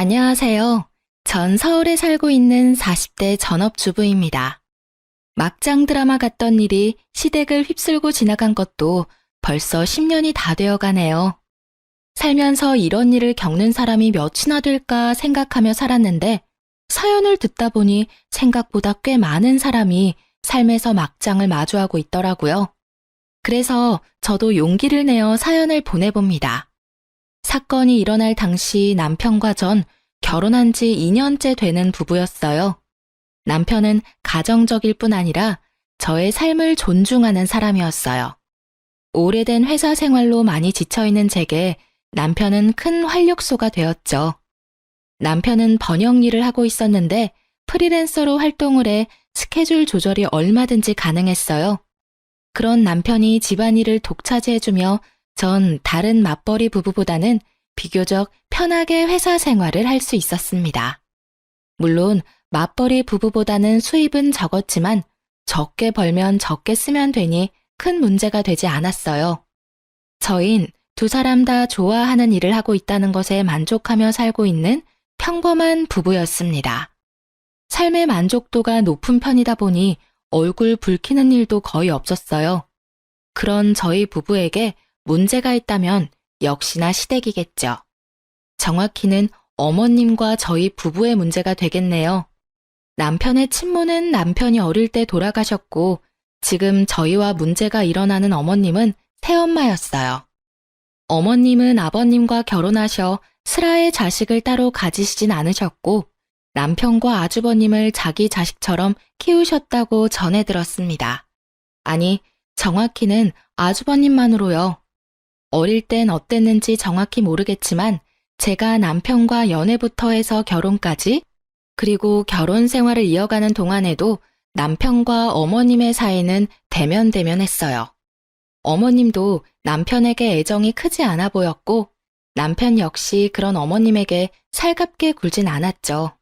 안녕하세요. 전 서울에 살고 있는 40대 전업주부입니다. 막장 드라마 같던 일이 시댁을 휩쓸고 지나간 것도 벌써 10년이 다 되어 가네요. 살면서 이런 일을 겪는 사람이 몇이나 될까 생각하며 살았는데 사연을 듣다 보니 생각보다 꽤 많은 사람이 삶에서 막장을 마주하고 있더라고요. 그래서 저도 용기를 내어 사연을 보내봅니다. 사건이 일어날 당시 남편과 전 결혼한 지 2년째 되는 부부였어요. 남편은 가정적일 뿐 아니라 저의 삶을 존중하는 사람이었어요. 오래된 회사 생활로 많이 지쳐있는 제게 남편은 큰 활력소가 되었죠. 남편은 번역 일을 하고 있었는데 프리랜서로 활동을 해 스케줄 조절이 얼마든지 가능했어요. 그런 남편이 집안일을 독차지해주며 전 다른 맞벌이 부부보다는 비교적 편하게 회사 생활을 할 수 있었습니다. 물론 맞벌이 부부보다는 수입은 적었지만 적게 벌면 적게 쓰면 되니 큰 문제가 되지 않았어요. 저흰 두 사람 다 좋아하는 일을 하고 있다는 것에 만족하며 살고 있는 평범한 부부였습니다. 삶의 만족도가 높은 편이다 보니 얼굴 붉히는 일도 거의 없었어요. 그런 저희 부부에게 문제가 있다면 역시나 시댁이겠죠. 정확히는 어머님과 저희 부부의 문제가 되겠네요. 남편의 친모는 남편이 어릴 때 돌아가셨고 지금 저희와 문제가 일어나는 어머님은 새엄마였어요. 어머님은 아버님과 결혼하셔 슬하의 자식을 따로 가지시진 않으셨고 남편과 아주버님을 자기 자식처럼 키우셨다고 전해 들었습니다. 아니, 정확히는 아주버님만으로요. 어릴 땐 어땠는지 정확히 모르겠지만 제가 남편과 연애부터 해서 결혼까지 그리고 결혼 생활을 이어가는 동안에도 남편과 어머님의 사이는 대면대면했어요. 어머님도 남편에게 애정이 크지 않아 보였고 남편 역시 그런 어머님에게 살갑게 굴진 않았죠.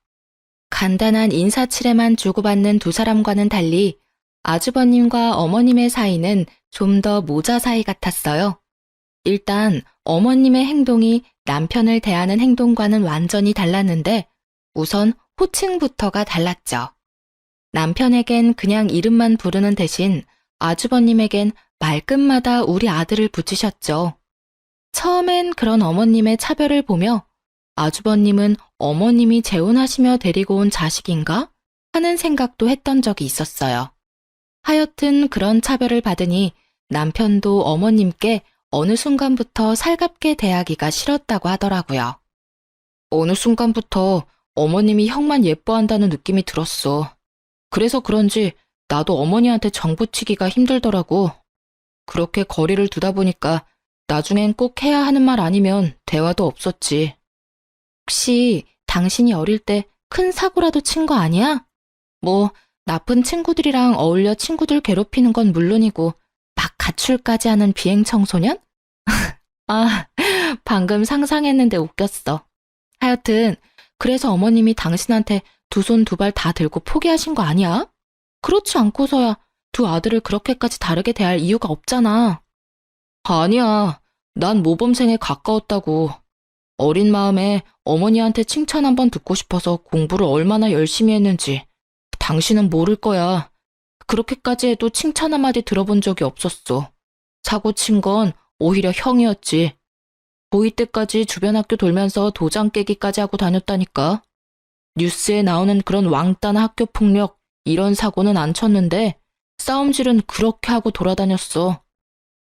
간단한 인사치레만 주고받는 두 사람과는 달리 아주버님과 어머님의 사이는 좀 더 모자 사이 같았어요. 일단 어머님의 행동이 남편을 대하는 행동과는 완전히 달랐는데 우선 호칭부터가 달랐죠. 남편에겐 그냥 이름만 부르는 대신 아주버님에겐 말끝마다 우리 아들을 붙이셨죠. 처음엔 그런 어머님의 차별을 보며 아주버님은 어머님이 재혼하시며 데리고 온 자식인가? 하는 생각도 했던 적이 있었어요. 하여튼 그런 차별을 받으니 남편도 어머님께 어느 순간부터 살갑게 대하기가 싫었다고 하더라고요. 어느 순간부터 어머님이 형만 예뻐한다는 느낌이 들었어. 그래서 그런지 나도 어머니한테 정붙이기가 힘들더라고. 그렇게 거리를 두다 보니까 나중엔 꼭 해야 하는 말 아니면 대화도 없었지. 혹시 당신이 어릴 때 큰 사고라도 친 거 아니야? 뭐 나쁜 친구들이랑 어울려 친구들 괴롭히는 건 물론이고 막 가출까지 하는 비행 청소년? 아, 방금 상상했는데 웃겼어. 하여튼 그래서 어머님이 당신한테 두 손 두 발 다 들고 포기하신 거 아니야? 그렇지 않고서야 두 아들을 그렇게까지 다르게 대할 이유가 없잖아. 아니야. 난 모범생에 가까웠다고. 어린 마음에 어머니한테 칭찬 한번 듣고 싶어서 공부를 얼마나 열심히 했는지 당신은 모를 거야. 그렇게까지 해도 칭찬 한마디 들어본 적이 없었어. 사고 친 건 오히려 형이었지. 고2 때까지 주변 학교 돌면서 도장 깨기까지 하고 다녔다니까. 뉴스에 나오는 그런 왕따나 학교 폭력 이런 사고는 안 쳤는데 싸움질은 그렇게 하고 돌아다녔어.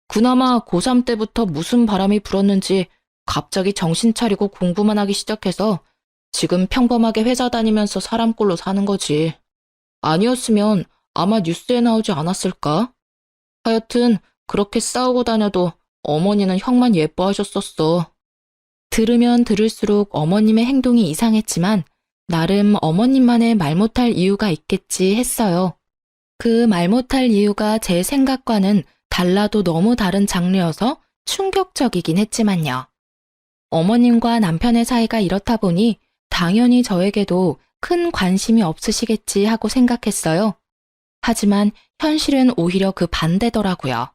그나마 고3 때부터 무슨 바람이 불었는지 갑자기 정신 차리고 공부만 하기 시작해서 지금 평범하게 회사 다니면서 사람 꼴로 사는 거지. 아니었으면 아마 뉴스에 나오지 않았을까? 하여튼 그렇게 싸우고 다녀도 어머니는 형만 예뻐하셨었어. 들으면 들을수록 어머님의 행동이 이상했지만 나름 어머님만의 말 못할 이유가 있겠지 했어요. 그 말 못할 이유가 제 생각과는 달라도 너무 다른 장르여서 충격적이긴 했지만요. 어머님과 남편의 사이가 이렇다 보니 당연히 저에게도 큰 관심이 없으시겠지 하고 생각했어요. 하지만 현실은 오히려 그 반대더라고요.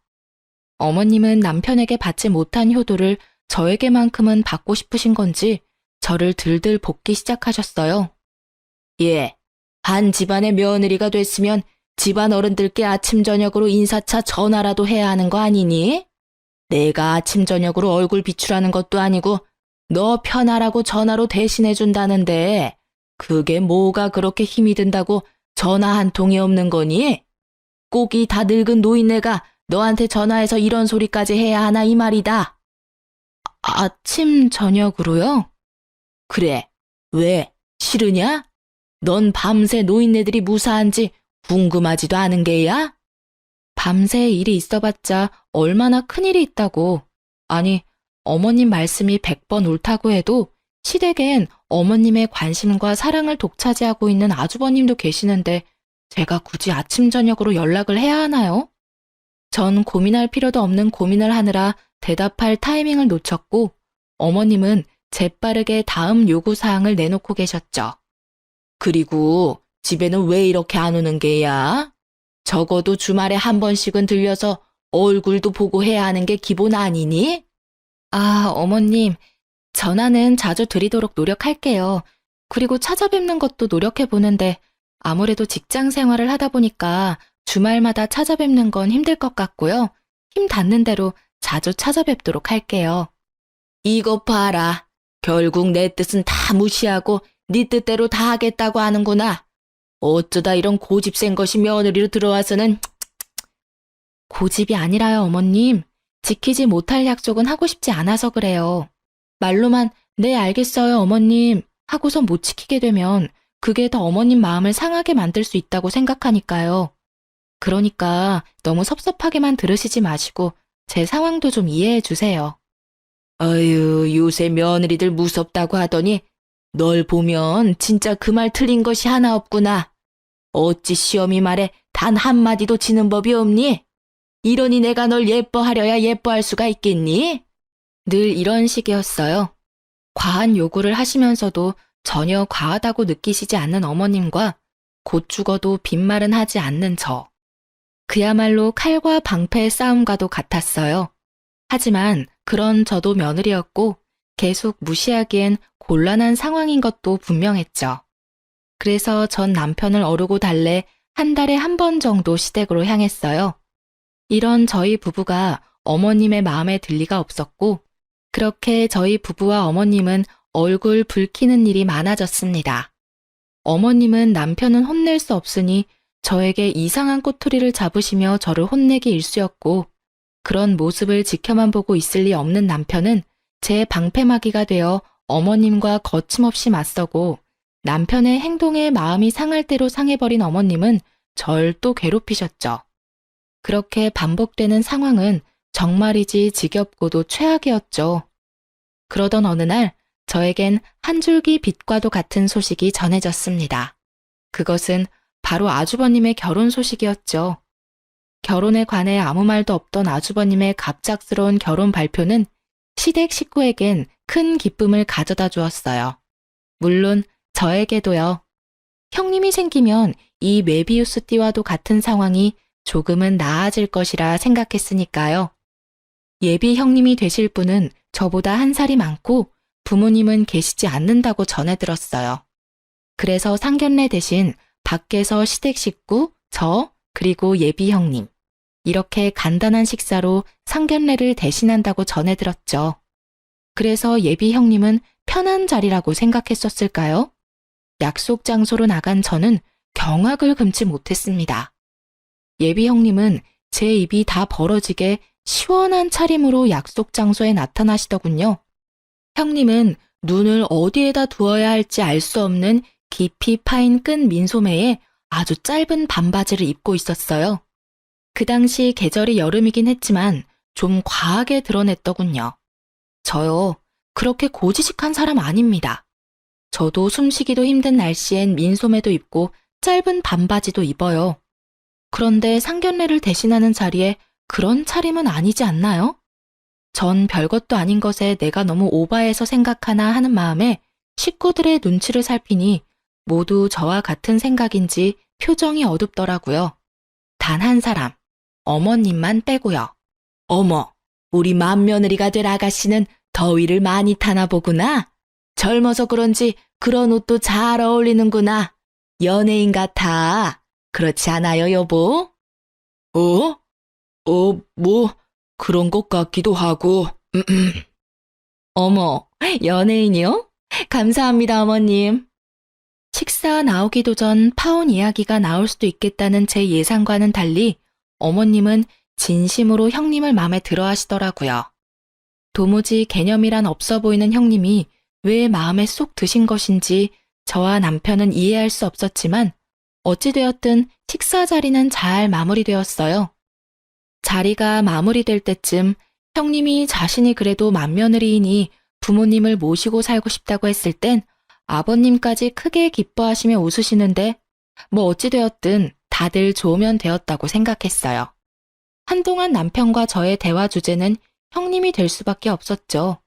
어머님은 남편에게 받지 못한 효도를 저에게만큼은 받고 싶으신 건지 저를 들들 볶기 시작하셨어요. 예, 한 집안의 며느리가 됐으면 집안 어른들께 아침 저녁으로 인사차 전화라도 해야 하는 거 아니니? 내가 아침 저녁으로 얼굴 비추라는 것도 아니고 너 편하라고 전화로 대신해 준다는데 그게 뭐가 그렇게 힘이 든다고 전화 한 통이 없는 거니? 꼭 이 다 늙은 노인네가 너한테 전화해서 이런 소리까지 해야 하나 이 말이다. 아침 저녁으로요? 그래, 왜? 싫으냐? 넌 밤새 노인네들이 무사한지 궁금하지도 않은 게야? 밤새 일이 있어봤자 얼마나 큰일이 있다고. 아니, 어머님 말씀이 100번 옳다고 해도 시댁엔 어머님의 관심과 사랑을 독차지하고 있는 아주버님도 계시는데 제가 굳이 아침 저녁으로 연락을 해야 하나요? 전 고민할 필요도 없는 고민을 하느라 대답할 타이밍을 놓쳤고 어머님은 재빠르게 다음 요구사항을 내놓고 계셨죠. 그리고 집에는 왜 이렇게 안 오는 게야? 적어도 주말에 한 번씩은 들려서 얼굴도 보고 해야 하는 게 기본 아니니? 아, 어머님, 전화는 자주 드리도록 노력할게요. 그리고 찾아뵙는 것도 노력해보는데 아무래도 직장 생활을 하다 보니까 주말마다 찾아뵙는 건 힘들 것 같고요. 힘 닿는 대로 자주 찾아뵙도록 할게요. 이것 봐라. 결국 내 뜻은 다 무시하고 네 뜻대로 다 하겠다고 하는구나. 어쩌다 이런 고집 센 것이 며느리로 들어와서는. 고집이 아니라요, 어머님. 지키지 못할 약속은 하고 싶지 않아서 그래요. 말로만 네 알겠어요, 어머님 하고선 못 지키게 되면 그게 더 어머님 마음을 상하게 만들 수 있다고 생각하니까요. 그러니까 너무 섭섭하게만 들으시지 마시고 제 상황도 좀 이해해 주세요. 어휴, 요새 며느리들 무섭다고 하더니 널 보면 진짜 그 말 틀린 것이 하나 없구나. 어찌 시어미 말에 단 한마디도 지는 법이 없니? 이러니 내가 널 예뻐하려야 예뻐할 수가 있겠니? 늘 이런 식이었어요. 과한 요구를 하시면서도 전혀 과하다고 느끼시지 않는 어머님과 곧 죽어도 빈말은 하지 않는 저. 그야말로 칼과 방패의 싸움과도 같았어요. 하지만 그런 저도 며느리였고 계속 무시하기엔 곤란한 상황인 것도 분명했죠. 그래서 전 남편을 어르고 달래 한 달에 한 번 정도 시댁으로 향했어요. 이런 저희 부부가 어머님의 마음에 들 리가 없었고 그렇게 저희 부부와 어머님은 얼굴 붉히는 일이 많아졌습니다. 어머님은 남편은 혼낼 수 없으니 저에게 이상한 꼬투리를 잡으시며 저를 혼내기 일쑤였고 그런 모습을 지켜만 보고 있을 리 없는 남편은 제 방패막이가 되어 어머님과 거침없이 맞서고 남편의 행동에 마음이 상할 대로 상해버린 어머님은 절 또 괴롭히셨죠. 그렇게 반복되는 상황은 정말이지 지겹고도 최악이었죠. 그러던 어느 날 저에겐 한 줄기 빛과도 같은 소식이 전해졌습니다. 그것은 바로 아주버님의 결혼 소식이었죠. 결혼에 관해 아무 말도 없던 아주버님의 갑작스러운 결혼 발표는 시댁 식구에겐 큰 기쁨을 가져다 주었어요. 물론 저에게도요. 형님이 생기면 이 메비우스 띠와도 같은 상황이 조금은 나아질 것이라 생각했으니까요. 예비 형님이 되실 분은 저보다 한 살이 많고 부모님은 계시지 않는다고 전해 들었어요. 그래서 상견례 대신 밖에서 시댁 식구, 저, 그리고 예비 형님. 이렇게 간단한 식사로 상견례를 대신한다고 전해 들었죠. 그래서 예비 형님은 편한 자리라고 생각했었을까요? 약속 장소로 나간 저는 경악을 금치 못했습니다. 예비 형님은 제 입이 다 벌어지게 시원한 차림으로 약속 장소에 나타나시더군요. 형님은 눈을 어디에다 두어야 할지 알 수 없는 깊이 파인 끈 민소매에 아주 짧은 반바지를 입고 있었어요. 그 당시 계절이 여름이긴 했지만 좀 과하게 드러냈더군요. 저요, 그렇게 고지식한 사람 아닙니다. 저도 숨쉬기도 힘든 날씨엔 민소매도 입고 짧은 반바지도 입어요. 그런데 상견례를 대신하는 자리에 그런 차림은 아니지 않나요? 전 별것도 아닌 것에 내가 너무 오바해서 생각하나 하는 마음에 식구들의 눈치를 살피니 모두 저와 같은 생각인지 표정이 어둡더라고요. 단 한 사람, 어머님만 빼고요. 어머, 우리 맏며느리가 될 아가씨는 더위를 많이 타나 보구나. 젊어서 그런지 그런 옷도 잘 어울리는구나. 연예인 같아. 그렇지 않아요, 여보? 어? 뭐, 그런 것 같기도 하고. 어머, 연예인이요? 감사합니다, 어머님. 식사 나오기도 전 파혼 이야기가 나올 수도 있겠다는 제 예상과는 달리 어머님은 진심으로 형님을 마음에 들어 하시더라고요. 도무지 개념이란 없어 보이는 형님이 왜 마음에 쏙 드신 것인지 저와 남편은 이해할 수 없었지만 어찌되었든 식사 자리는 잘 마무리되었어요. 자리가 마무리될 때쯤 형님이 자신이 그래도 맏며느리이니 부모님을 모시고 살고 싶다고 했을 땐 아버님까지 크게 기뻐하시며 웃으시는데 뭐 어찌되었든 다들 좋으면 되었다고 생각했어요. 한동안 남편과 저의 대화 주제는 형님이 될 수밖에 없었죠.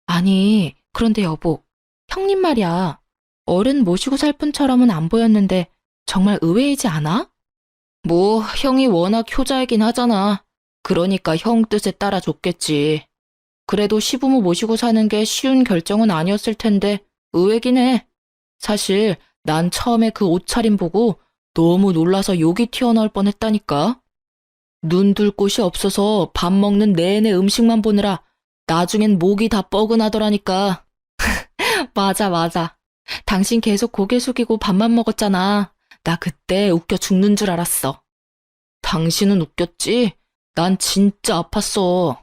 아니, 그런데 여보, 형님 말이야. 어른 모시고 살 분처럼은 안 보였는데 정말 의외이지 않아? 뭐 형이 워낙 효자이긴 하잖아. 그러니까 형 뜻에 따라 줬겠지. 그래도 시부모 모시고 사는 게 쉬운 결정은 아니었을 텐데 의외긴 해. 사실 난 처음에 그 옷차림 보고 너무 놀라서 욕이 튀어나올 뻔했다니까. 눈 둘 곳이 없어서 밥 먹는 내내 음식만 보느라 나중엔 목이 다 뻐근하더라니까. 맞아. 당신 계속 고개 숙이고 밥만 먹었잖아. 나 그때 웃겨 죽는 줄 알았어. 당신은 웃겼지? 난 진짜 아팠어.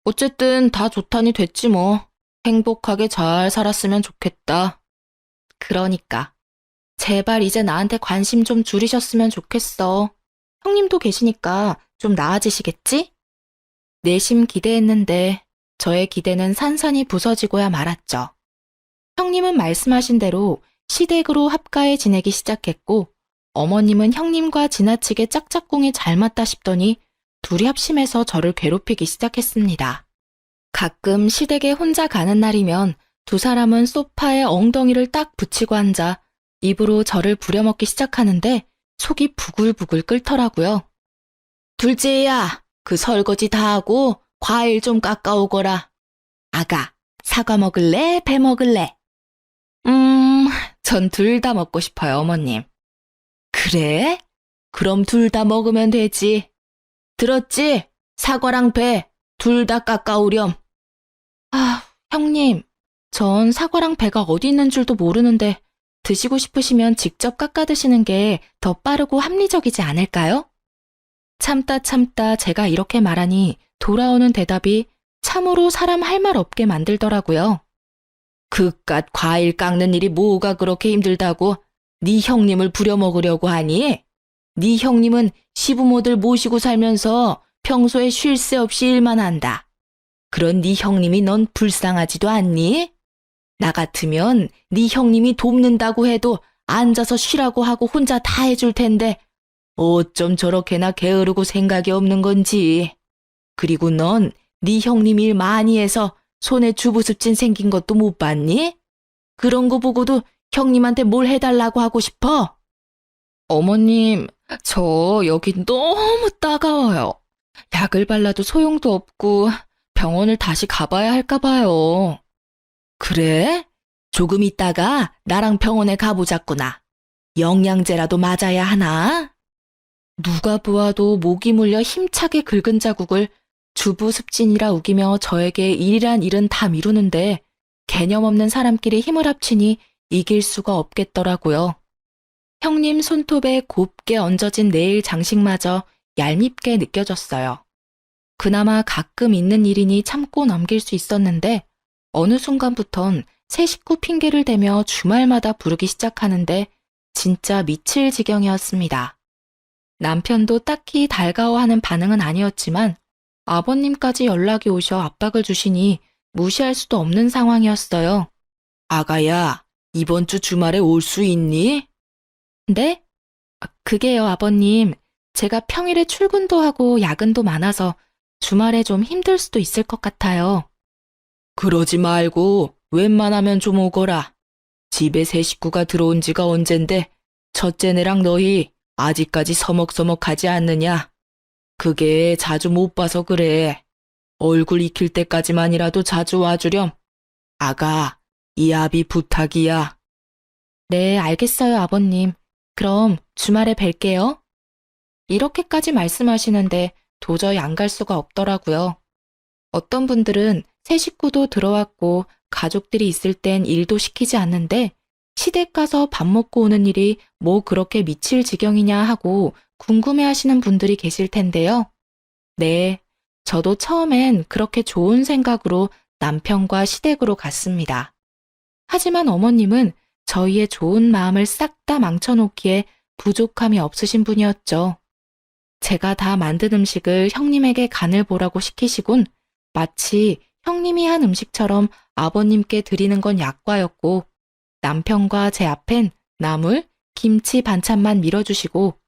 어쨌든 다 좋다니 됐지 뭐. 행복하게 잘 살았으면 좋겠다. 그러니까. 제발 이제 나한테 관심 좀 줄이셨으면 좋겠어. 형님도 계시니까 좀 나아지시겠지? 내심 기대했는데 저의 기대는 산산이 부서지고야 말았죠. 형님은 말씀하신 대로 시댁으로 합가해 지내기 시작했고 어머님은 형님과 지나치게 짝짝꿍이 잘 맞다 싶더니 둘이 합심해서 저를 괴롭히기 시작했습니다. 가끔 시댁에 혼자 가는 날이면 두 사람은 소파에 엉덩이를 딱 붙이고 앉아 입으로 저를 부려먹기 시작하는데 속이 부글부글 끓더라고요. 둘째야, 그 설거지 다 하고 과일 좀 깎아오거라. 아가, 사과 먹을래? 배 먹을래? 전 둘 다 먹고 싶어요, 어머님. 그래? 그럼 둘 다 먹으면 되지. 들었지? 사과랑 배, 둘 다 깎아오렴. 아, 형님, 전 사과랑 배가 어디 있는 줄도 모르는데 드시고 싶으시면 직접 깎아 드시는 게 더 빠르고 합리적이지 않을까요? 참다 제가 이렇게 말하니 돌아오는 대답이 참으로 사람 할 말 없게 만들더라고요. 그깟 과일 깎는 일이 뭐가 그렇게 힘들다고 네 형님을 부려먹으려고 하니? 네 형님은 시부모들 모시고 살면서 평소에 쉴 새 없이 일만 한다. 그런 네 형님이 넌 불쌍하지도 않니? 나 같으면 네 형님이 돕는다고 해도 앉아서 쉬라고 하고 혼자 다 해줄 텐데 어쩜 저렇게나 게으르고 생각이 없는 건지. 그리고 넌 네 형님 일 많이 해서 손에 주부습진 생긴 것도 못 봤니? 그런 거 보고도 형님한테 뭘 해달라고 하고 싶어? 어머님, 저 여기 너무 따가워요. 약을 발라도 소용도 없고 병원을 다시 가봐야 할까 봐요. 그래? 조금 있다가 나랑 병원에 가보자꾸나. 영양제라도 맞아야 하나? 누가 보아도 목이 물려 힘차게 긁은 자국을 주부습진이라 우기며 저에게 일이란 일은 다 미루는데 개념 없는 사람끼리 힘을 합치니 이길 수가 없겠더라고요. 형님 손톱에 곱게 얹어진 네일 장식마저 얄밉게 느껴졌어요. 그나마 가끔 있는 일이니 참고 넘길 수 있었는데 어느 순간부턴 새 식구 핑계를 대며 주말마다 부르기 시작하는데 진짜 미칠 지경이었습니다. 남편도 딱히 달가워하는 반응은 아니었지만 아버님까지 연락이 오셔 압박을 주시니 무시할 수도 없는 상황이었어요. 아가야, 이번 주 주말에 올 수 있니? 네? 그게요, 아버님. 제가 평일에 출근도 하고 야근도 많아서 주말에 좀 힘들 수도 있을 것 같아요. 그러지 말고 웬만하면 좀 오거라. 집에 새 식구가 들어온 지가 언젠데 첫째네랑 너희 아직까지 서먹서먹하지 않느냐? 그게 자주 못 봐서 그래. 얼굴 익힐 때까지만이라도 자주 와주렴. 아가, 이 압이 부탁이야. 네, 알겠어요, 아버님. 그럼 주말에 뵐게요. 이렇게까지 말씀하시는데 도저히 안 갈 수가 없더라고요. 어떤 분들은 새 식구도 들어왔고 가족들이 있을 땐 일도 시키지 않는데 시댁 가서 밥 먹고 오는 일이 뭐 그렇게 미칠 지경이냐 하고 궁금해하시는 분들이 계실 텐데요. 네, 저도 처음엔 그렇게 좋은 생각으로 남편과 시댁으로 갔습니다. 하지만 어머님은 저희의 좋은 마음을 싹 다 망쳐놓기에 부족함이 없으신 분이었죠. 제가 다 만든 음식을 형님에게 간을 보라고 시키시곤 마치 형님이 한 음식처럼 아버님께 드리는 건 약과였고 남편과 제 앞엔 나물, 김치 반찬만 밀어주시고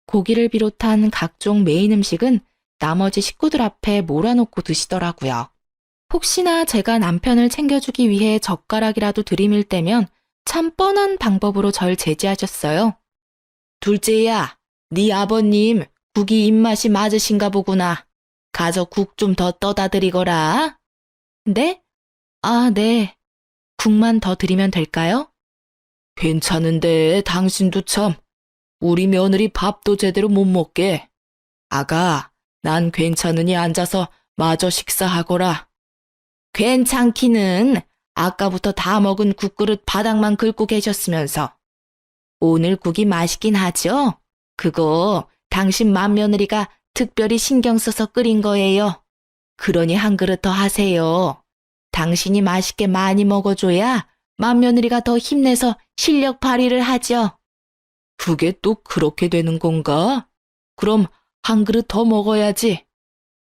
고기를 비롯한 각종 메인 음식은 나머지 식구들 앞에 몰아놓고 드시더라고요. 혹시나 제가 남편을 챙겨주기 위해 젓가락이라도 들이밀 때면 참 뻔한 방법으로 절 제지하셨어요. 둘째야, 네 아버님 국이 입맛이 맞으신가 보구나. 가서 국 좀 더 떠다 드리거라. 네? 아, 네. 국만 더 드리면 될까요? 괜찮은데 당신도 참. 우리 며느리 밥도 제대로 못 먹게. 아가, 난 괜찮으니 앉아서 마저 식사하거라. 괜찮기는 아까부터 다 먹은 국그릇 바닥만 긁고 계셨으면서. 오늘 국이 맛있긴 하죠? 그거 당신 맏며느리가 특별히 신경 써서 끓인 거예요. 그러니 한 그릇 더 하세요. 당신이 맛있게 많이 먹어줘야 맏며느리가 더 힘내서 실력 발휘를 하죠. 그게 또 그렇게 되는 건가? 그럼 한 그릇 더 먹어야지.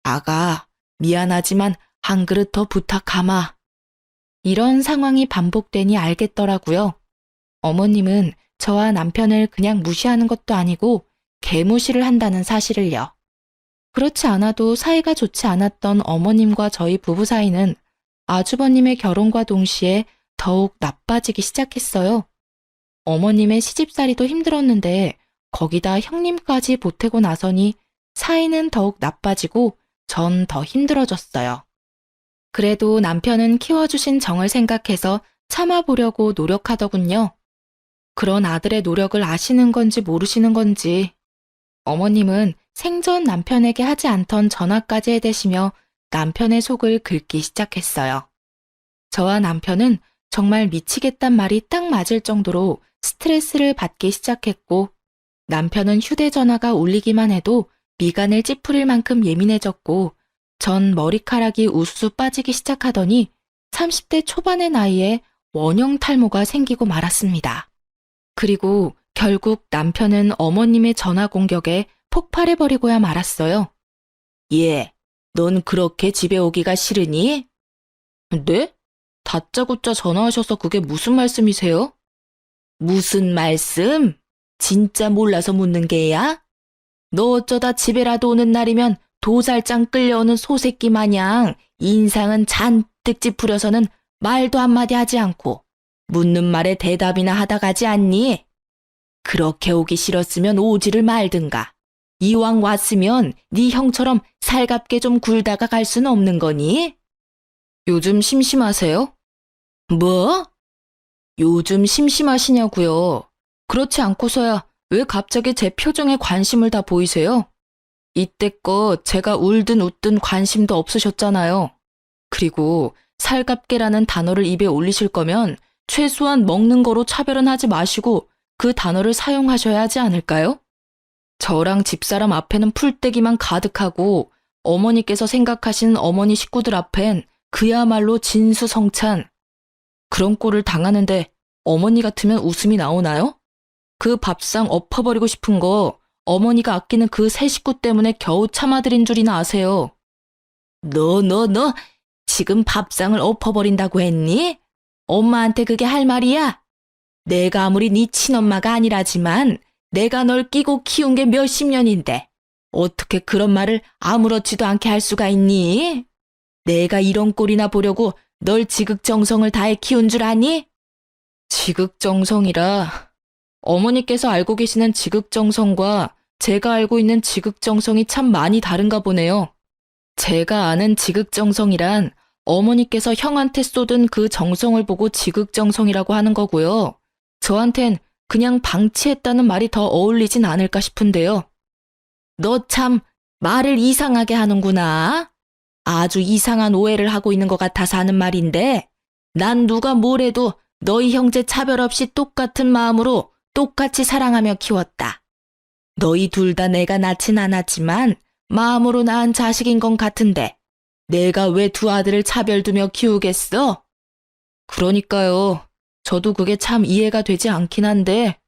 아가, 미안하지만 한 그릇 더 부탁하마. 이런 상황이 반복되니 알겠더라고요. 어머님은 저와 남편을 그냥 무시하는 것도 아니고 개무시를 한다는 사실을요. 그렇지 않아도 사이가 좋지 않았던 어머님과 저희 부부 사이는 아주버님의 결혼과 동시에 더욱 나빠지기 시작했어요. 어머님의 시집살이도 힘들었는데 거기다 형님까지 보태고 나서니 사이는 더욱 나빠지고 전 더 힘들어졌어요. 그래도 남편은 키워주신 정을 생각해서 참아보려고 노력하더군요. 그런 아들의 노력을 아시는 건지 모르시는 건지 어머님은 생전 남편에게 하지 않던 전화까지 해대시며 남편의 속을 긁기 시작했어요. 저와 남편은 정말 미치겠단 말이 딱 맞을 정도로 스트레스를 받기 시작했고 남편은 휴대전화가 울리기만 해도 미간을 찌푸릴 만큼 예민해졌고 전 머리카락이 우수수 빠지기 시작하더니 30대 초반의 나이에 원형 탈모가 생기고 말았습니다. 그리고 결국 남편은 어머님의 전화 공격에 폭발해버리고야 말았어요. 예, 넌 그렇게 집에 오기가 싫으니? 네? 다짜고짜 전화하셔서 그게 무슨 말씀이세요? 무슨 말씀? 진짜 몰라서 묻는 게야? 너 어쩌다 집에라도 오는 날이면 도살장 끌려오는 소새끼 마냥 인상은 잔뜩 찌푸려서는 말도 한마디 하지 않고 묻는 말에 대답이나 하다 가지 않니? 그렇게 오기 싫었으면 오지를 말든가. 이왕 왔으면 네 형처럼 살갑게 좀 굴다가 갈 순 없는 거니? 요즘 심심하세요? 뭐? 요즘 심심하시냐고요. 그렇지 않고서야 왜 갑자기 제 표정에 관심을 다 보이세요? 이때껏 제가 울든 웃든 관심도 없으셨잖아요. 그리고 살갑게라는 단어를 입에 올리실 거면 최소한 먹는 거로 차별은 하지 마시고 그 단어를 사용하셔야 하지 않을까요? 저랑 집사람 앞에는 풀떼기만 가득하고 어머니께서 생각하시는 어머니 식구들 앞엔 그야말로 진수성찬. 그런 꼴을 당하는데 어머니 같으면 웃음이 나오나요? 그 밥상 엎어버리고 싶은 거 어머니가 아끼는 그 세 식구 때문에 겨우 참아드린 줄이나 아세요. 너 지금 밥상을 엎어버린다고 했니? 엄마한테 그게 할 말이야? 내가 아무리 네 친엄마가 아니라지만 내가 널 끼고 키운 게 몇십 년인데 어떻게 그런 말을 아무렇지도 않게 할 수가 있니? 내가 이런 꼴이나 보려고 널 지극정성을 다해 키운 줄 아니? 지극정성이라 어머니께서 알고 계시는 지극정성과 제가 알고 있는 지극정성이 참 많이 다른가 보네요. 제가 아는 지극정성이란 어머니께서 형한테 쏟은 그 정성을 보고 지극정성이라고 하는 거고요. 저한텐 그냥 방치했다는 말이 더 어울리진 않을까 싶은데요. 너 참 말을 이상하게 하는구나. 아주 이상한 오해를 하고 있는 것 같아서 하는 말인데, 난 누가 뭐래도 너희 형제 차별 없이 똑같은 마음으로 똑같이 사랑하며 키웠다. 너희 둘 다 내가 낳진 않았지만 마음으로 낳은 자식인 건 같은데 내가 왜 두 아들을 차별두며 키우겠어? 그러니까요. 저도 그게 참 이해가 되지 않긴 한데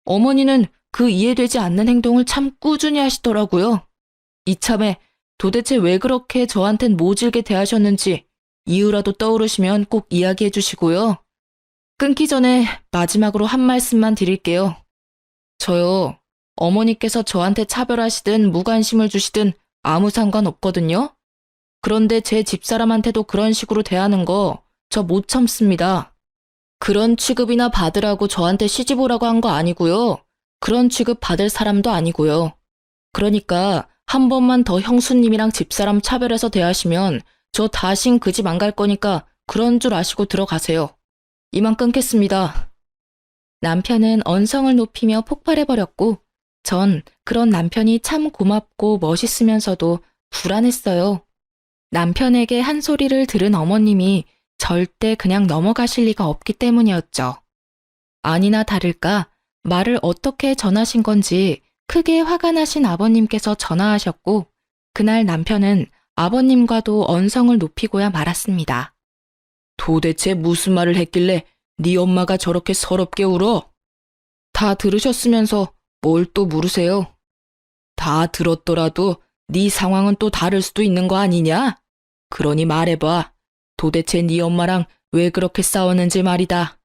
어머니는 그 이해되지 않는 행동을 참 꾸준히 하시더라고요. 이참에 도대체 왜 그렇게 저한텐 모질게 대하셨는지 이유라도 떠오르시면 꼭 이야기해 주시고요. 끊기 전에 마지막으로 한 말씀만 드릴게요. 저요, 어머니께서 저한테 차별하시든 무관심을 주시든 아무 상관없거든요. 그런데 제 집사람한테도 그런 식으로 대하는 거 저 못 참습니다. 그런 취급이나 받으라고 저한테 시집 오라고 한 거 아니고요. 그런 취급 받을 사람도 아니고요. 그러니까 한 번만 더 형수님이랑 집사람 차별해서 대하시면 저 다신 그 집 안 갈 거니까 그런 줄 아시고 들어가세요. 이만 끊겠습니다. 남편은 언성을 높이며 폭발해버렸고 전 그런 남편이 참 고맙고 멋있으면서도 불안했어요. 남편에게 한 소리를 들은 어머님이 절대 그냥 넘어가실 리가 없기 때문이었죠. 아니나 다를까 말을 어떻게 전하신 건지 크게 화가 나신 아버님께서 전화하셨고 그날 남편은 아버님과도 언성을 높이고야 말았습니다. 도대체 무슨 말을 했길래 네 엄마가 저렇게 서럽게 울어? 다 들으셨으면서 뭘 또 물으세요? 다 들었더라도 네 상황은 또 다를 수도 있는 거 아니냐? 그러니 말해봐. 도대체 네 엄마랑 왜 그렇게 싸웠는지 말이다.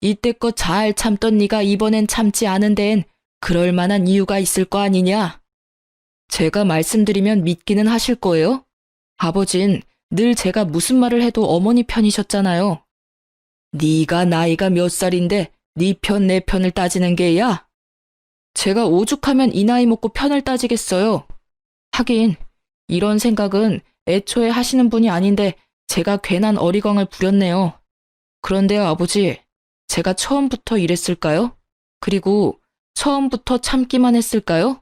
이때껏 잘 참던 네가 이번엔 참지 않은 데엔 그럴 만한 이유가 있을 거 아니냐? 제가 말씀드리면 믿기는 하실 거예요? 아버진 늘 제가 무슨 말을 해도 어머니 편이셨잖아요. 네가 나이가 몇 살인데 네 편 내 편을 따지는 게야? 제가 오죽하면 이 나이 먹고 편을 따지겠어요. 하긴 이런 생각은 애초에 하시는 분이 아닌데 제가 괜한 어리광을 부렸네요. 그런데요, 아버지, 제가 처음부터 이랬을까요? 그리고 처음부터 참기만 했을까요?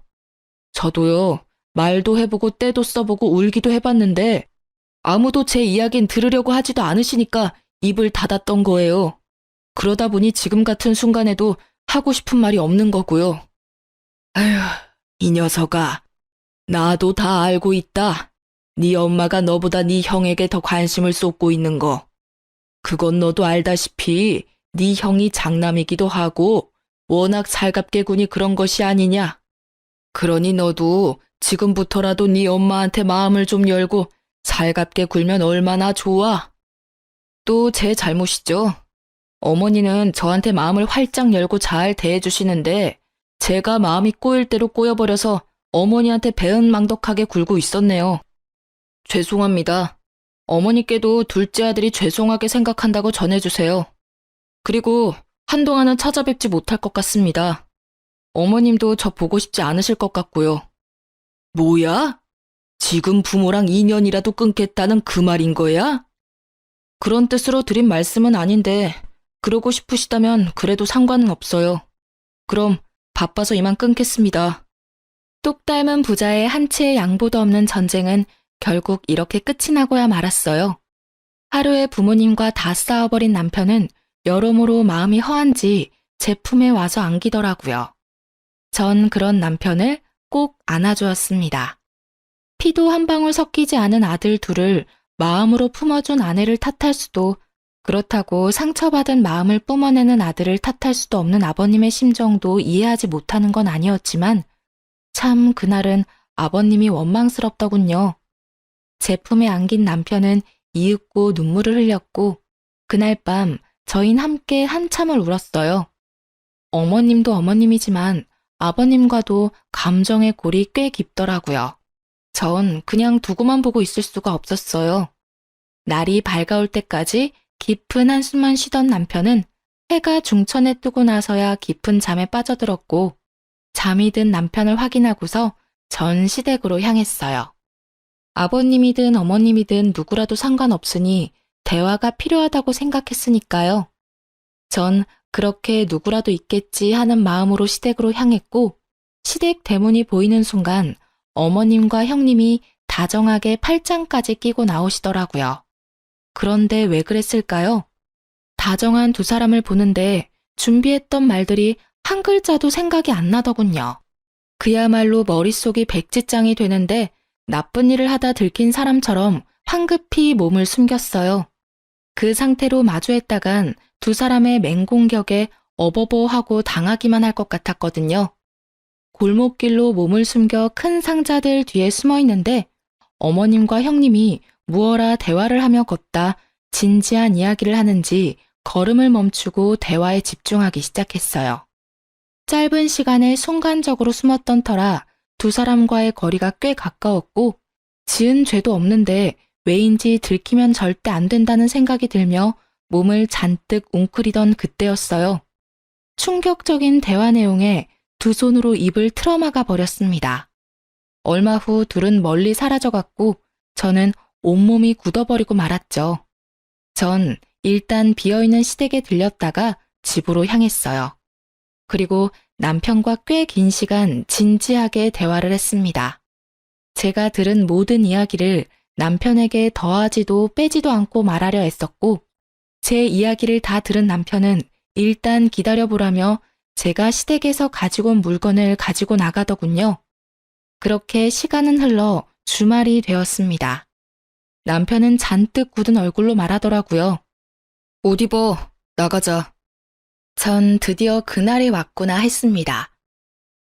저도요, 말도 해보고 때도 써보고 울기도 해봤는데 아무도 제 이야기는 들으려고 하지도 않으시니까 입을 닫았던 거예요. 그러다 보니 지금 같은 순간에도 하고 싶은 말이 없는 거고요. 아휴, 이 녀석아, 나도 다 알고 있다. 네 엄마가 너보다 네 형에게 더 관심을 쏟고 있는 거. 그건 너도 알다시피 네 형이 장남이기도 하고 워낙 살갑게 구니 그런 것이 아니냐. 그러니 너도 지금부터라도 네 엄마한테 마음을 좀 열고 살갑게 굴면 얼마나 좋아. 또 제 잘못이죠. 어머니는 저한테 마음을 활짝 열고 잘 대해주시는데 제가 마음이 꼬일 대로 꼬여버려서 어머니한테 배은망덕하게 굴고 있었네요. 죄송합니다. 어머니께도 둘째 아들이 죄송하게 생각한다고 전해주세요. 그리고 한동안은 찾아뵙지 못할 것 같습니다. 어머님도 저 보고 싶지 않으실 것 같고요. 뭐야? 지금 부모랑 인연이라도 끊겠다는 그 말인 거야? 그런 뜻으로 드린 말씀은 아닌데 그러고 싶으시다면 그래도 상관은 없어요. 그럼 바빠서 이만 끊겠습니다. 똑 닮은 부자의 한 치의 양보도 없는 전쟁은 결국 이렇게 끝이 나고야 말았어요. 하루에 부모님과 다 싸워버린 남편은 여러모로 마음이 허한지 제 품에 와서 안기더라고요. 전 그런 남편을 꼭 안아주었습니다. 피도 한 방울 섞이지 않은 아들 둘을 마음으로 품어준 아내를 탓할 수도 그렇다고 상처받은 마음을 뿜어내는 아들을 탓할 수도 없는 아버님의 심정도 이해하지 못하는 건 아니었지만 참 그날은 아버님이 원망스럽더군요. 제 품에 안긴 남편은 이윽고 눈물을 흘렸고 그날 밤 저흰 함께 한참을 울었어요. 어머님도 어머님이지만 아버님과도 감정의 골이 꽤 깊더라고요. 전 그냥 두고만 보고 있을 수가 없었어요. 날이 밝아올 때까지 깊은 한숨만 쉬던 남편은 해가 중천에 뜨고 나서야 깊은 잠에 빠져들었고 잠이 든 남편을 확인하고서 전 시댁으로 향했어요. 아버님이든 어머님이든 누구라도 상관없으니 대화가 필요하다고 생각했으니까요. 전 그렇게 누구라도 있겠지 하는 마음으로 시댁으로 향했고, 시댁 대문이 보이는 순간 어머님과 형님이 다정하게 팔짱까지 끼고 나오시더라고요. 그런데 왜 그랬을까요? 다정한 두 사람을 보는데 준비했던 말들이 한 글자도 생각이 안 나더군요. 그야말로 머릿속이 백지장이 되는데 나쁜 일을 하다 들킨 사람처럼 황급히 몸을 숨겼어요. 그 상태로 마주했다간 두 사람의 맹공격에 어버버하고 당하기만 할 것 같았거든요. 골목길로 몸을 숨겨 큰 상자들 뒤에 숨어 있는데 어머님과 형님이 무어라 대화를 하며 걷다 진지한 이야기를 하는지 걸음을 멈추고 대화에 집중하기 시작했어요. 짧은 시간에 순간적으로 숨었던 터라 두 사람과의 거리가 꽤 가까웠고 지은 죄도 없는데 왜인지 들키면 절대 안 된다는 생각이 들며 몸을 잔뜩 웅크리던 그때였어요. 충격적인 대화 내용에 두 손으로 입을 틀어막아 버렸습니다. 얼마 후 둘은 멀리 사라져갔고 저는 온몸이 굳어버리고 말았죠. 전 일단 비어있는 시댁에 들렸다가 집으로 향했어요. 그리고 남편과 꽤 긴 시간 진지하게 대화를 했습니다. 제가 들은 모든 이야기를 남편에게 더하지도 빼지도 않고 말하려 애썼고 제 이야기를 다 들은 남편은 일단 기다려보라며 제가 시댁에서 가지고 온 물건을 가지고 나가더군요. 그렇게 시간은 흘러 주말이 되었습니다. 남편은 잔뜩 굳은 얼굴로 말하더라고요. 옷 입어, 나가자. 전 드디어 그날이 왔구나 했습니다.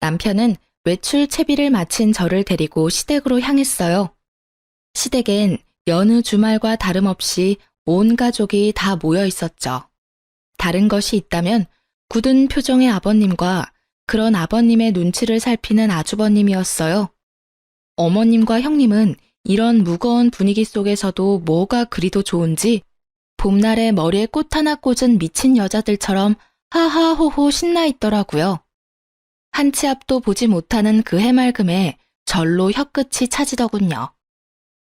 남편은 외출 채비를 마친 저를 데리고 시댁으로 향했어요. 시댁엔 여느 주말과 다름없이 온 가족이 다 모여 있었죠. 다른 것이 있다면 굳은 표정의 아버님과 그런 아버님의 눈치를 살피는 아주버님이었어요. 어머님과 형님은 이런 무거운 분위기 속에서도 뭐가 그리도 좋은지 봄날에 머리에 꽃 하나 꽂은 미친 여자들처럼 하하호호 신나 있더라고요. 한 치 앞도 보지 못하는 그 해맑음에 절로 혀끝이 차지더군요.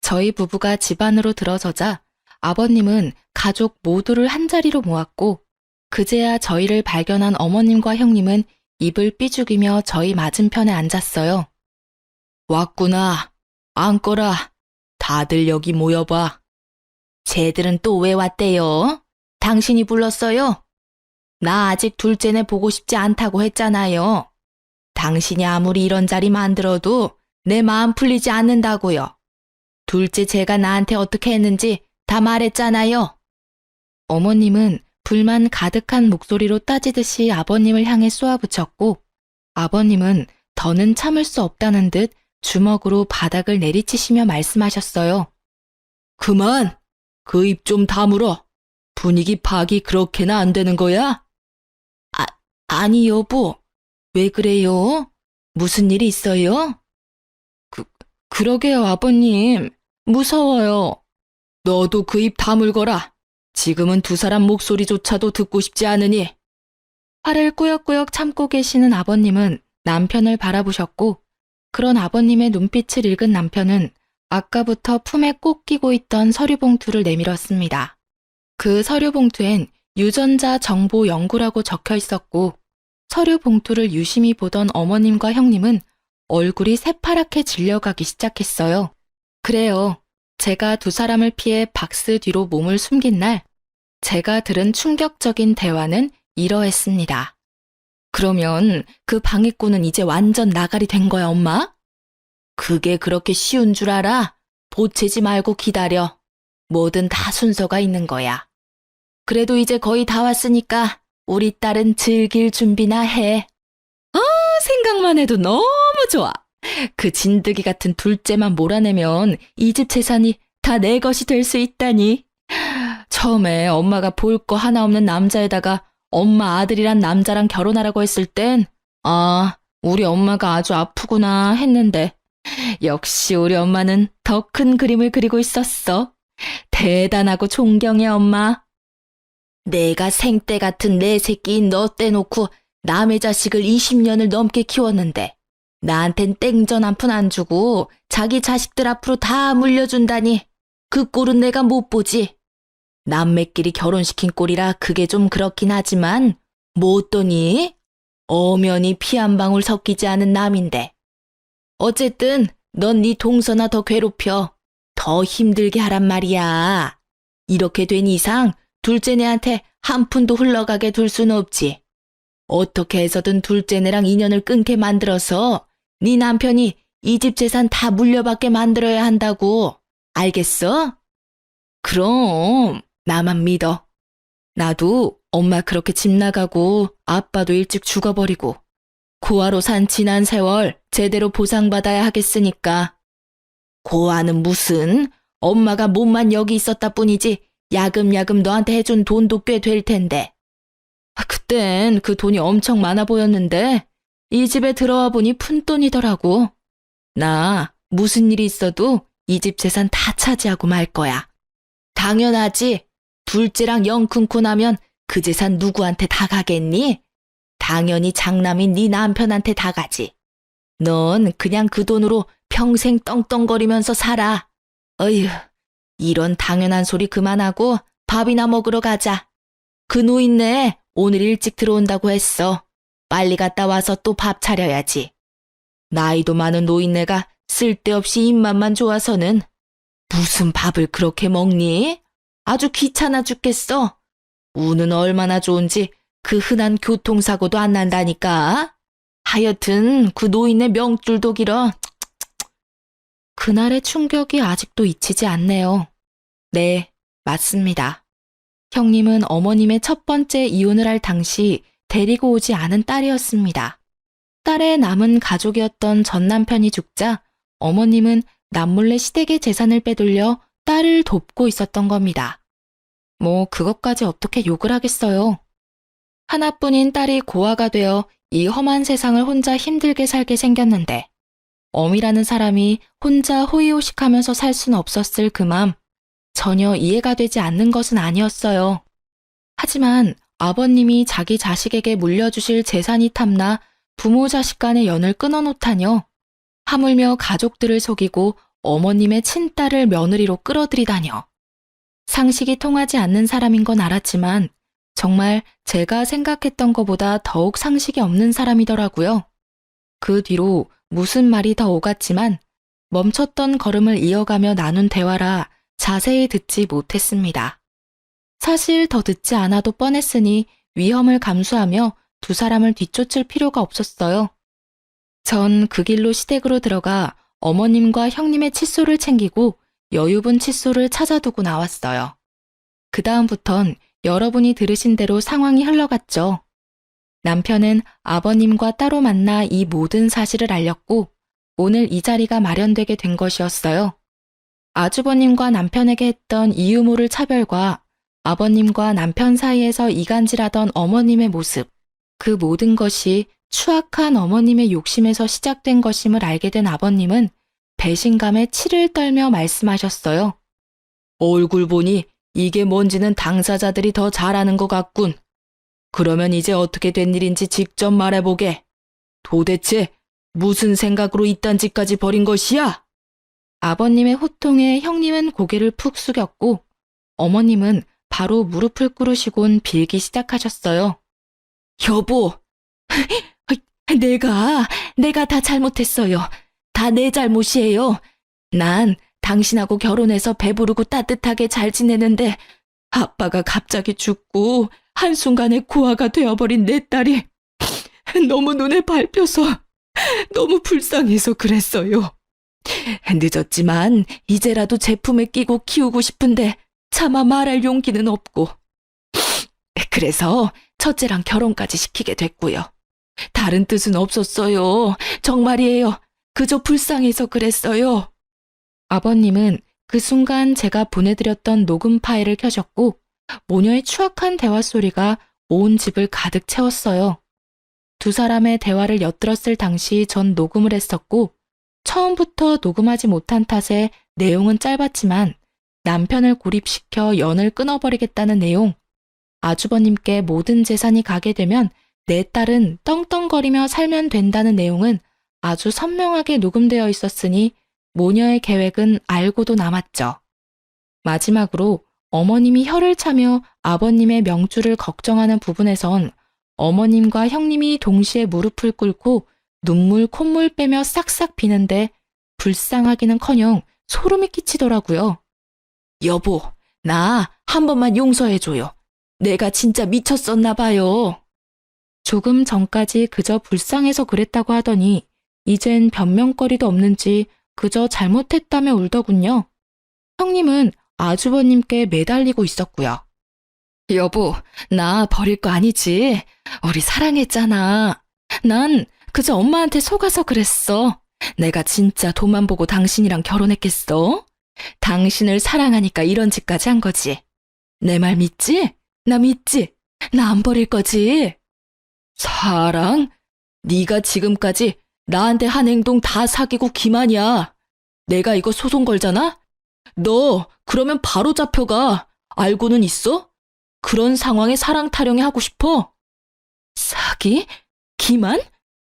저희 부부가 집 안으로 들어서자 아버님은 가족 모두를 한자리로 모았고 그제야 저희를 발견한 어머님과 형님은 입을 삐죽이며 저희 맞은편에 앉았어요. 왔구나. 앉거라. 다들 여기 모여봐. 쟤들은 또 왜 왔대요? 당신이 불렀어요? 나 아직 둘째네 보고 싶지 않다고 했잖아요. 당신이 아무리 이런 자리 만들어도 내 마음 풀리지 않는다고요. 둘째 제가 나한테 어떻게 했는지 다 말했잖아요. 어머님은 불만 가득한 목소리로 따지듯이 아버님을 향해 쏘아붙였고 아버님은 더는 참을 수 없다는 듯 주먹으로 바닥을 내리치시며 말씀하셨어요. 그만! 그 입 좀 다물어. 분위기 파악이 그렇게나 안 되는 거야? 아니 여보. 왜 그래요? 무슨 일이 있어요? 그러게요 아버님. 무서워요. 너도 그 입 다물거라. 지금은 두 사람 목소리조차도 듣고 싶지 않으니. 화를 꾸역꾸역 참고 계시는 아버님은 남편을 바라보셨고 그런 아버님의 눈빛을 읽은 남편은 아까부터 품에 꼭 끼고 있던 서류 봉투를 내밀었습니다. 그 서류 봉투엔 유전자 정보 연구라고 적혀 있었고 서류 봉투를 유심히 보던 어머님과 형님은 얼굴이 새파랗게 질려가기 시작했어요. 그래요. 제가 두 사람을 피해 박스 뒤로 몸을 숨긴 날 제가 들은 충격적인 대화는 이러했습니다. 그러면 그 방해꾼은 이제 완전 나가리 된 거야, 엄마? 그게 그렇게 쉬운 줄 알아? 보채지 말고 기다려. 뭐든 다 순서가 있는 거야. 그래도 이제 거의 다 왔으니까 우리 딸은 즐길 준비나 해. 생각만 해도 너무 좋아. 그 진드기 같은 둘째만 몰아내면 이 집 재산이 다 내 것이 될 수 있다니. 처음에 엄마가 볼 거 하나 없는 남자에다가 엄마 아들이란 남자랑 결혼하라고 했을 땐 우리 엄마가 아주 아프구나 했는데 역시 우리 엄마는 더 큰 그림을 그리고 있었어. 대단하고 존경해 엄마. 내가 생떼 같은 내 새끼인 너 떼놓고 남의 자식을 20년을 넘게 키웠는데 나한텐 땡전 한 푼 안 주고 자기 자식들 앞으로 다 물려준다니 그 꼴은 내가 못 보지. 남매끼리 결혼시킨 꼴이라 그게 좀 그렇긴 하지만 뭐 어떠니? 엄연히 피 한 방울 섞이지 않은 남인데. 어쨌든 넌 네 동서나 더 괴롭혀. 더 힘들게 하란 말이야. 이렇게 된 이상 둘째네한테 한 푼도 흘러가게 둘 순 없지. 어떻게 해서든 둘째네랑 인연을 끊게 만들어서 네 남편이 이 집 재산 다 물려받게 만들어야 한다고. 알겠어? 그럼 나만 믿어. 나도 엄마 그렇게 집 나가고 아빠도 일찍 죽어버리고 고아로 산 지난 세월 제대로 보상받아야 하겠으니까. 고아는 무슨, 엄마가 몸만 여기 있었다 뿐이지 야금야금 너한테 해준 돈도 꽤 될 텐데. 그땐 그 돈이 엄청 많아 보였는데 이 집에 들어와 보니 푼돈이더라고. 나 무슨 일이 있어도 이 집 재산 다 차지하고 말 거야. 당연하지. 둘째랑 영 끊고 나면 그 재산 누구한테 다 가겠니? 당연히 장남인 네 남편한테 다 가지. 넌 그냥 그 돈으로 평생 떵떵거리면서 살아. 어휴, 이런 당연한 소리 그만하고 밥이나 먹으러 가자. 그 노인네 오늘 일찍 들어온다고 했어. 빨리 갔다 와서 또 밥 차려야지. 나이도 많은 노인네가 쓸데없이 입맛만 좋아서는 무슨 밥을 그렇게 먹니? 아주 귀찮아 죽겠어. 운은 얼마나 좋은지 그 흔한 교통사고도 안 난다니까. 하여튼 그 노인네 명줄도 길어. 그날의 충격이 아직도 잊히지 않네요. 네, 맞습니다. 형님은 어머님의 첫 번째 이혼을 할 당시 데리고 오지 않은 딸이었습니다. 딸의 남은 가족이었던 전 남편이 죽자 어머님은 남몰래 시댁의 재산을 빼돌려 딸을 돕고 있었던 겁니다. 뭐 그것까지 어떻게 욕을 하겠어요. 하나뿐인 딸이 고아가 되어 이 험한 세상을 혼자 힘들게 살게 생겼는데 엄이라는 사람이 혼자 호의호식하면서 살 수는 없었을 그 맘 전혀 이해가 되지 않는 것은 아니었어요. 하지만 아버님이 자기 자식에게 물려주실 재산이 탐나 부모 자식 간의 연을 끊어놓다뇨. 하물며 가족들을 속이고 어머님의 친딸을 며느리로 끌어들이다뇨. 상식이 통하지 않는 사람인 건 알았지만 정말 제가 생각했던 것보다 더욱 상식이 없는 사람이더라고요. 그 뒤로 무슨 말이 더 오갔지만 멈췄던 걸음을 이어가며 나눈 대화라 자세히 듣지 못했습니다. 사실 더 듣지 않아도 뻔했으니 위험을 감수하며 두 사람을 뒤쫓을 필요가 없었어요. 전 그 길로 시댁으로 들어가 어머님과 형님의 칫솔을 챙기고 여유분 칫솔을 찾아두고 나왔어요. 그 다음부턴 여러분이 들으신 대로 상황이 흘러갔죠. 남편은 아버님과 따로 만나 이 모든 사실을 알렸고 오늘 이 자리가 마련되게 된 것이었어요. 아주버님과 남편에게 했던 이유 모를 차별과 아버님과 남편 사이에서 이간질하던 어머님의 모습, 그 모든 것이 추악한 어머님의 욕심에서 시작된 것임을 알게 된 아버님은 배신감에 치를 떨며 말씀하셨어요. 얼굴 보니 이게 뭔지는 당사자들이 더 잘 아는 것 같군. 그러면 이제 어떻게 된 일인지 직접 말해보게. 도대체 무슨 생각으로 이딴 짓까지 벌인 것이야? 아버님의 호통에 형님은 고개를 푹 숙였고 어머님은 바로 무릎을 꿇으시곤 빌기 시작하셨어요. 여보, 내가 다 잘못했어요. 다 내 잘못이에요. 난 당신하고 결혼해서 배부르고 따뜻하게 잘 지내는데 아빠가 갑자기 죽고 한순간에 고아가 되어버린 내 딸이 너무 눈에 밟혀서 너무 불쌍해서 그랬어요. 늦었지만 이제라도 제품에 끼고 키우고 싶은데 차마 말할 용기는 없고 그래서 첫째랑 결혼까지 시키게 됐고요. 다른 뜻은 없었어요. 정말이에요. 그저 불쌍해서 그랬어요. 아버님은 그 순간 제가 보내드렸던 녹음 파일을 켜셨고 모녀의 추악한 대화 소리가 온 집을 가득 채웠어요. 두 사람의 대화를 엿들었을 당시 전 녹음을 했었고 처음부터 녹음하지 못한 탓에 내용은 짧았지만 남편을 고립시켜 연을 끊어버리겠다는 내용, 아주버님께 모든 재산이 가게 되면 내 딸은 떵떵거리며 살면 된다는 내용은 아주 선명하게 녹음되어 있었으니 모녀의 계획은 알고도 남았죠. 마지막으로 어머님이 혀를 차며 아버님의 명주를 걱정하는 부분에선 어머님과 형님이 동시에 무릎을 꿇고 눈물 콧물 빼며 싹싹 비는데 불쌍하기는커녕 소름이 끼치더라고요. 여보, 나 한 번만 용서해줘요. 내가 진짜 미쳤었나 봐요. 조금 전까지 그저 불쌍해서 그랬다고 하더니 이젠 변명거리도 없는지 그저 잘못했다며 울더군요. 형님은 아주버님께 매달리고 있었고요. 여보, 나 버릴 거 아니지? 우리 사랑했잖아. 난 그저 엄마한테 속아서 그랬어. 내가 진짜 돈만 보고 당신이랑 결혼했겠어? 당신을 사랑하니까 이런 짓까지 한 거지. 내 말 믿지? 나 믿지? 나 안 버릴 거지? 사랑? 네가 지금까지 나한테 한 행동 다 사귀고 기만이야. 내가 이거 소송 걸잖아? 너 그러면 바로 잡혀가. 알고는 있어? 그런 상황에 사랑 타령해 하고 싶어? 사기? 기만?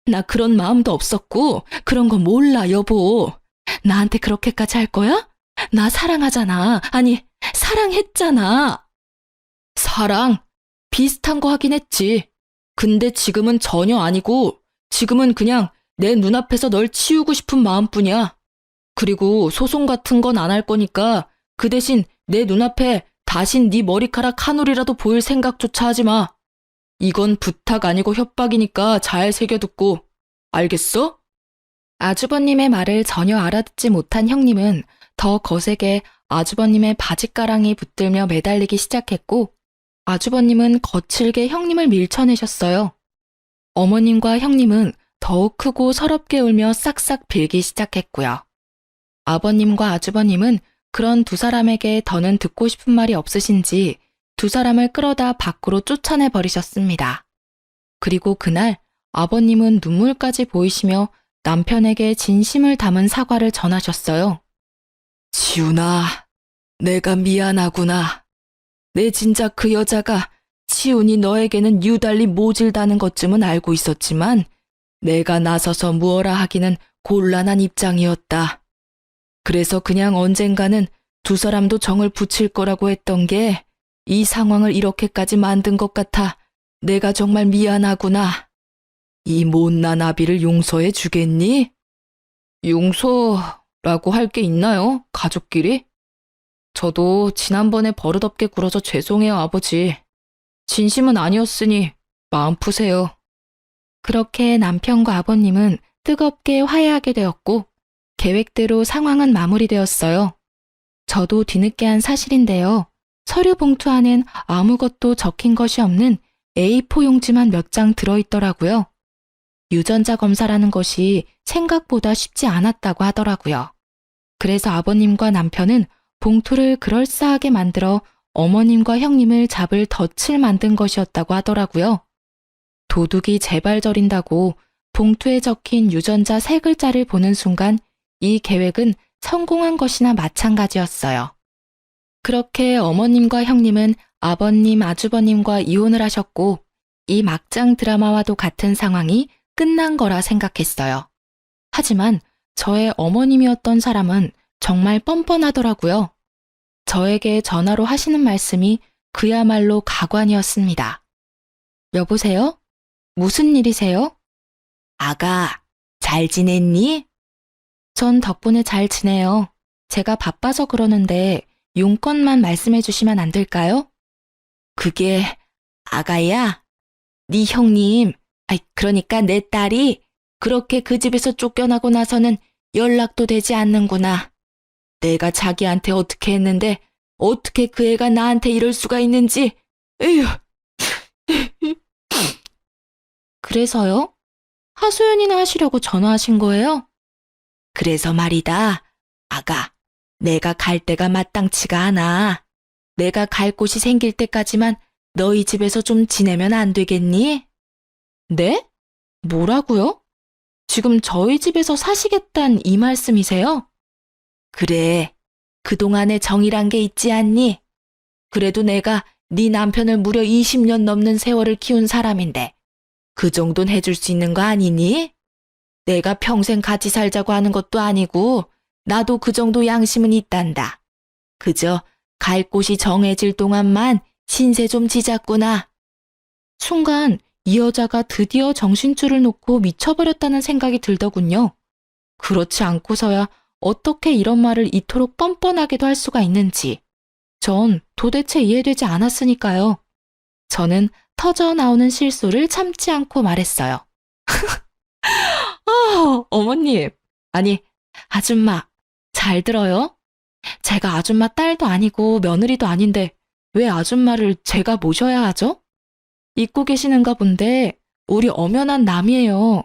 나 그런 마음도 없었고 그런 거 몰라, 여보. 나한테 그렇게까지 할 거야? 나 사랑하잖아. 아니, 사랑했잖아. 사랑? 비슷한 거 하긴 했지. 근데 지금은 전혀 아니고 지금은 그냥 내 눈앞에서 널 치우고 싶은 마음뿐이야. 그리고 소송 같은 건 안 할 거니까 그 대신 내 눈앞에 다신 네 머리카락 한 올이라도 보일 생각조차 하지 마. 이건 부탁 아니고 협박이니까 잘 새겨듣고. 알겠어? 아주버님의 말을 전혀 알아듣지 못한 형님은 더 거세게 아주버님의 바짓가랑이 붙들며 매달리기 시작했고 아주버님은 거칠게 형님을 밀쳐내셨어요. 어머님과 형님은 더욱 크고 서럽게 울며 싹싹 빌기 시작했고요. 아버님과 아주버님은 그런 두 사람에게 더는 듣고 싶은 말이 없으신지 두 사람을 끌어다 밖으로 쫓아내버리셨습니다. 그리고 그날 아버님은 눈물까지 보이시며 남편에게 진심을 담은 사과를 전하셨어요. 지훈아, 내가 미안하구나. 내 진작 그 여자가 치훈이 너에게는 유달리 모질다는 것쯤은 알고 있었지만 내가 나서서 무엇라 하기는 곤란한 입장이었다. 그래서 그냥 언젠가는 두 사람도 정을 붙일 거라고 했던 게 이 상황을 이렇게까지 만든 것 같아 내가 정말 미안하구나. 이 못난 아비를 용서해 주겠니? 용서라고 할 게 있나요? 가족끼리? 저도 지난번에 버릇없게 굴어서 죄송해요, 아버지. 진심은 아니었으니 마음 푸세요. 그렇게 남편과 아버님은 뜨겁게 화해하게 되었고 계획대로 상황은 마무리되었어요. 저도 뒤늦게 한 사실인데요. 서류 봉투 안엔 아무것도 적힌 것이 없는 A4 용지만 몇 장 들어있더라고요. 유전자 검사라는 것이 생각보다 쉽지 않았다고 하더라고요. 그래서 아버님과 남편은 봉투를 그럴싸하게 만들어 어머님과 형님을 잡을 덫을 만든 것이었다고 하더라고요. 도둑이 제발 저린다고 봉투에 적힌 유전자 3글자를 보는 순간 이 계획은 성공한 것이나 마찬가지였어요. 그렇게 어머님과 형님은 아버님, 아주버님과 이혼을 하셨고 이 막장 드라마와도 같은 상황이 끝난 거라 생각했어요. 하지만 저의 어머님이었던 사람은 정말 뻔뻔하더라고요. 저에게 전화로 하시는 말씀이 그야말로 가관이었습니다. 여보세요? 무슨 일이세요? 아가, 잘 지냈니? 전 덕분에 잘 지내요. 제가 바빠서 그러는데 용건만 말씀해 주시면 안 될까요? 그게 아가야, 네 형님, 그러니까 내 딸이 그렇게 그 집에서 쫓겨나고 나서는 연락도 되지 않는구나. 내가 자기한테 어떻게 했는데 어떻게 그 애가 나한테 이럴 수가 있는지. 에휴. 그래서요? 하소연이나 하시려고 전화하신 거예요? 그래서 말이다. 아가, 내가 갈 데가 마땅치가 않아. 내가 갈 곳이 생길 때까지만 너희 집에서 좀 지내면 안 되겠니? 네? 뭐라고요? 지금 저희 집에서 사시겠단 이 말씀이세요? 그래, 그동안의 정이란 게 있지 않니? 그래도 내가 네 남편을 무려 20년 넘는 세월을 키운 사람인데 그 정도는 해줄 수 있는 거 아니니? 내가 평생 같이 살자고 하는 것도 아니고 나도 그 정도 양심은 있단다. 그저 갈 곳이 정해질 동안만 신세 좀 지잡구나. 순간 이 여자가 드디어 정신줄을 놓고 미쳐버렸다는 생각이 들더군요. 그렇지 않고서야 어떻게 이런 말을 이토록 뻔뻔하게도 할 수가 있는지 전 도대체 이해되지 않았으니까요. 저는 터져 나오는 실소를 참지 않고 말했어요. 어머님, 아니 아줌마 잘 들어요? 제가 아줌마 딸도 아니고 며느리도 아닌데 왜 아줌마를 제가 모셔야 하죠? 잊고 계시는가 본데 우리 엄연한 남이에요.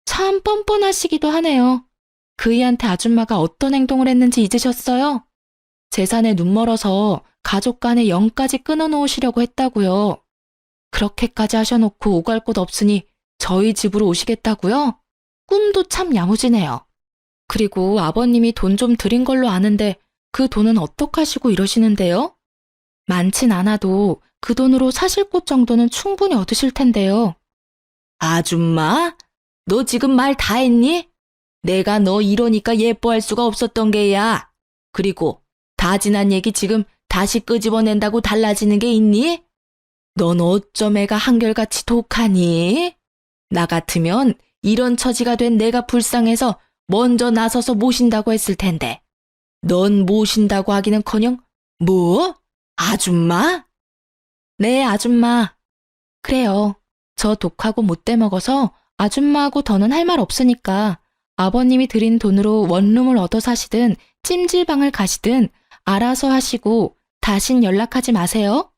참 뻔뻔하시기도 하네요. 그이한테 아줌마가 어떤 행동을 했는지 잊으셨어요? 재산에 눈멀어서 가족 간의 영까지 끊어놓으시려고 했다고요. 그렇게까지 하셔놓고 오갈 곳 없으니 저희 집으로 오시겠다고요? 꿈도 참 야무지네요. 그리고 아버님이 돈 좀 드린 걸로 아는데 그 돈은 어떡하시고 이러시는데요? 많진 않아도 그 돈으로 사실 곳 정도는 충분히 얻으실 텐데요. 아줌마? 너 지금 말 다 했니? 내가 너 이러니까 예뻐할 수가 없었던 게야. 그리고 다 지난 얘기 지금 다시 끄집어낸다고 달라지는 게 있니? 넌 어쩜 애가 한결같이 독하니? 나 같으면 이런 처지가 된 내가 불쌍해서 먼저 나서서 모신다고 했을 텐데. 넌 모신다고 하기는커녕 뭐? 아줌마? 네, 아줌마. 그래요. 저 독하고 못돼 먹어서 아줌마하고 더는 할 말 없으니까 아버님이 드린 돈으로 원룸을 얻어 사시든 찜질방을 가시든 알아서 하시고 다신 연락하지 마세요.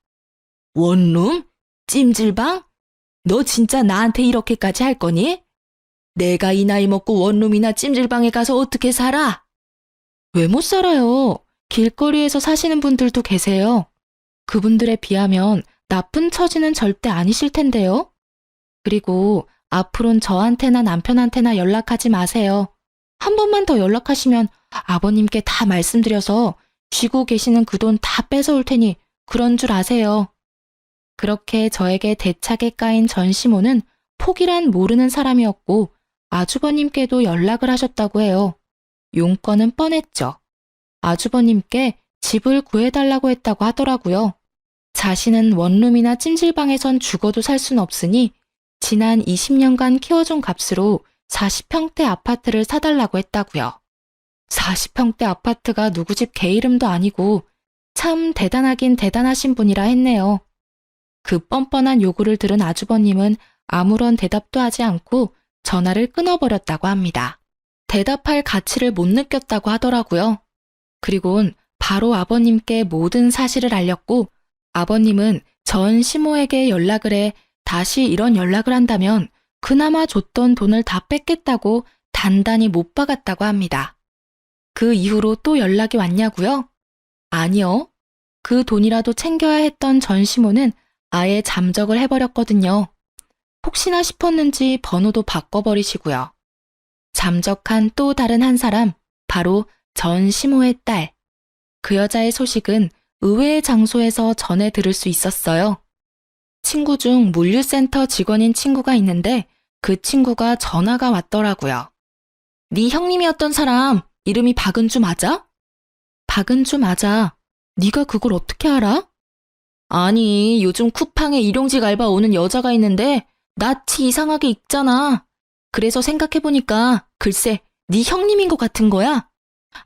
원룸? 찜질방? 너 진짜 나한테 이렇게까지 할 거니? 내가 이 나이 먹고 원룸이나 찜질방에 가서 어떻게 살아? 왜 못 살아요? 길거리에서 사시는 분들도 계세요. 그분들에 비하면 나쁜 처지는 절대 아니실 텐데요. 그리고 앞으론 저한테나 남편한테나 연락하지 마세요. 한 번만 더 연락하시면 아버님께 다 말씀드려서 쥐고 계시는 그 돈 다 뺏어올 테니 그런 줄 아세요. 그렇게 저에게 대차게 까인 전시모는 폭이란 모르는 사람이었고 아주버님께도 연락을 하셨다고 해요. 용건은 뻔했죠. 아주버님께 집을 구해달라고 했다고 하더라고요. 자신은 원룸이나 찜질방에선 죽어도 살 순 없으니 지난 20년간 키워준 값으로 40평대 아파트를 사달라고 했다고요. 40평대 아파트가 누구 집 개 이름도 아니고 참 대단하긴 대단하신 분이라 했네요. 그 뻔뻔한 요구를 들은 아주버님은 아무런 대답도 하지 않고 전화를 끊어버렸다고 합니다. 대답할 가치를 못 느꼈다고 하더라고요. 그리곤 바로 아버님께 모든 사실을 알렸고 아버님은 전 시모에게 연락을 해 다시 이런 연락을 한다면 그나마 줬던 돈을 다 뺏겠다고 단단히 못 박았다고 합니다. 그 이후로 또 연락이 왔냐고요? 아니요. 그 돈이라도 챙겨야 했던 전 시모는 아예 잠적을 해버렸거든요. 혹시나 싶었는지 번호도 바꿔버리시고요. 잠적한 또 다른 한 사람, 바로 전 시모의 딸. 그 여자의 소식은 의외의 장소에서 전해 들을 수 있었어요. 친구 중 물류센터 직원인 친구가 있는데 그 친구가 전화가 왔더라고요. 네 형님이었던 사람 이름이 박은주 맞아? 박은주 맞아. 네가 그걸 어떻게 알아? 아니, 요즘 쿠팡에 일용직 알바 오는 여자가 있는데 낯이 이상하게 익잖아. 그래서 생각해보니까 글쎄 네 형님인 것 같은 거야.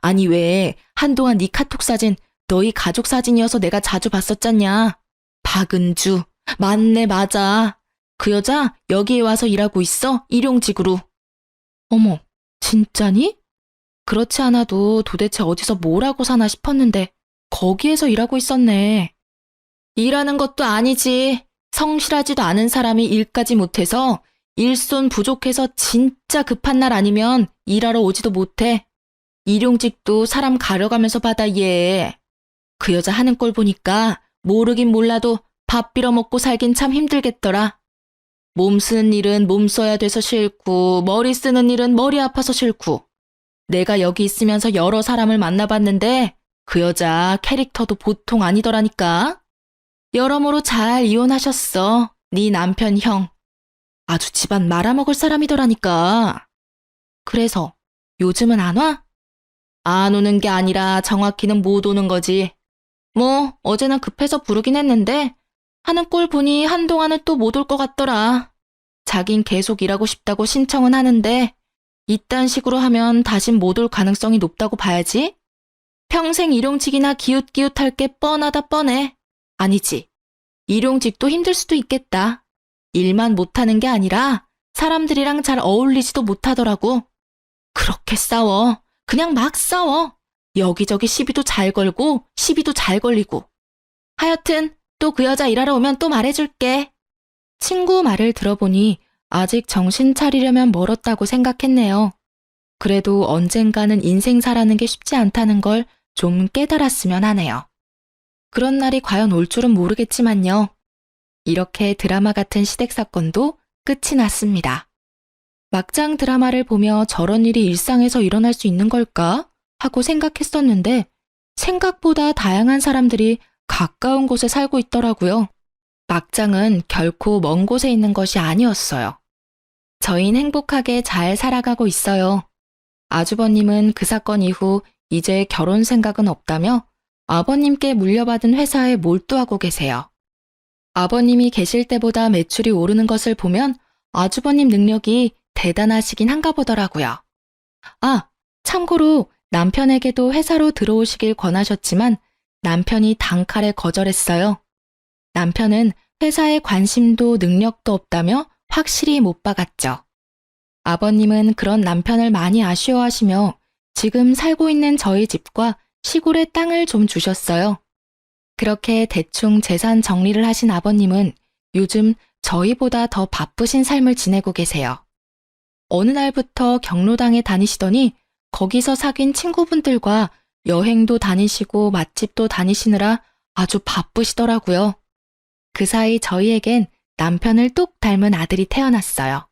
아니 왜 한동안 네 카톡 사진 너희 가족 사진이어서 내가 자주 봤었잖냐. 박은주. 맞네, 맞아. 그 여자 여기에 와서 일하고 있어, 일용직으로. 어머, 진짜니? 그렇지 않아도 도대체 어디서 뭘 하고 사나 싶었는데 거기에서 일하고 있었네. 일하는 것도 아니지. 성실하지도 않은 사람이 일까지 못해서 일손 부족해서 진짜 급한 날 아니면 일하러 오지도 못해. 일용직도 사람 가려가면서 받아 얘. 그 여자 하는 꼴 보니까 모르긴 몰라도 밥 빌어먹고 살긴 참 힘들겠더라. 몸 쓰는 일은 몸 써야 돼서 싫고 머리 쓰는 일은 머리 아파서 싫고. 내가 여기 있으면서 여러 사람을 만나봤는데 그 여자 캐릭터도 보통 아니더라니까. 여러모로 잘 이혼하셨어. 네 남편 형. 아주 집안 말아먹을 사람이더라니까. 그래서 요즘은 안 와? 안 오는 게 아니라 정확히는 못 오는 거지. 뭐 어제는 급해서 부르긴 했는데 하는 꼴 보니 한동안은 또 못 올 것 같더라. 자긴 계속 일하고 싶다고 신청은 하는데 이딴 식으로 하면 다신 못 올 가능성이 높다고 봐야지. 평생 일용직이나 기웃기웃할 게 뻔하다 뻔해. 아니지. 일용직도 힘들 수도 있겠다. 일만 못하는 게 아니라 사람들이랑 잘 어울리지도 못하더라고. 그렇게 싸워. 그냥 막 싸워. 여기저기 시비도 잘 걸고 시비도 잘 걸리고. 하여튼 또 그 여자 일하러 오면 또 말해줄게. 친구 말을 들어보니 아직 정신 차리려면 멀었다고 생각했네요. 그래도 언젠가는 인생사라는 게 쉽지 않다는 걸 좀 깨달았으면 하네요. 그런 날이 과연 올 줄은 모르겠지만요. 이렇게 드라마 같은 시댁 사건도 끝이 났습니다. 막장 드라마를 보며 저런 일이 일상에서 일어날 수 있는 걸까? 하고 생각했었는데 생각보다 다양한 사람들이 가까운 곳에 살고 있더라고요. 막장은 결코 먼 곳에 있는 것이 아니었어요. 저희는 행복하게 잘 살아가고 있어요. 아주버님은 그 사건 이후 이제 결혼 생각은 없다며 아버님께 물려받은 회사에 몰두하고 계세요. 아버님이 계실 때보다 매출이 오르는 것을 보면 아주버님 능력이 대단하시긴 한가 보더라고요. 아, 참고로 남편에게도 회사로 들어오시길 권하셨지만 남편이 단칼에 거절했어요. 남편은 회사에 관심도 능력도 없다며 확실히 못 박았죠. 아버님은 그런 남편을 많이 아쉬워하시며 지금 살고 있는 저희 집과 시골의 땅을 좀 주셨어요. 그렇게 대충 재산 정리를 하신 아버님은 요즘 저희보다 더 바쁘신 삶을 지내고 계세요. 어느 날부터 경로당에 다니시더니 거기서 사귄 친구분들과 여행도 다니시고 맛집도 다니시느라 아주 바쁘시더라고요. 그 사이 저희에겐 남편을 똑 닮은 아들이 태어났어요.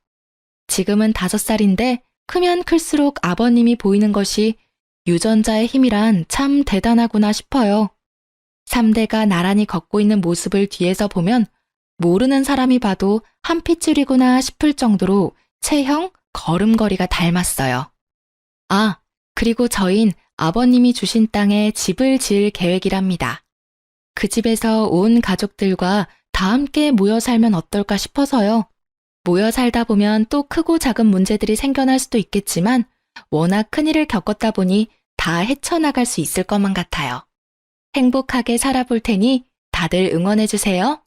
지금은 5살인데 크면 클수록 아버님이 보이는 것이 유전자의 힘이란 참 대단하구나 싶어요. 3대가 나란히 걷고 있는 모습을 뒤에서 보면 모르는 사람이 봐도 한 핏줄이구나 싶을 정도로 체형, 걸음걸이가 닮았어요. 아, 그리고 저흰 아버님이 주신 땅에 집을 지을 계획이랍니다. 그 집에서 온 가족들과 다 함께 모여 살면 어떨까 싶어서요. 모여 살다 보면 또 크고 작은 문제들이 생겨날 수도 있겠지만 워낙 큰일을 겪었다 보니 다 헤쳐나갈 수 있을 것만 같아요. 행복하게 살아볼 테니 다들 응원해주세요.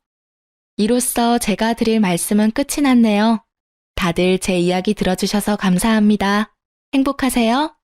이로써 제가 드릴 말씀은 끝이 났네요. 다들 제 이야기 들어주셔서 감사합니다. 행복하세요.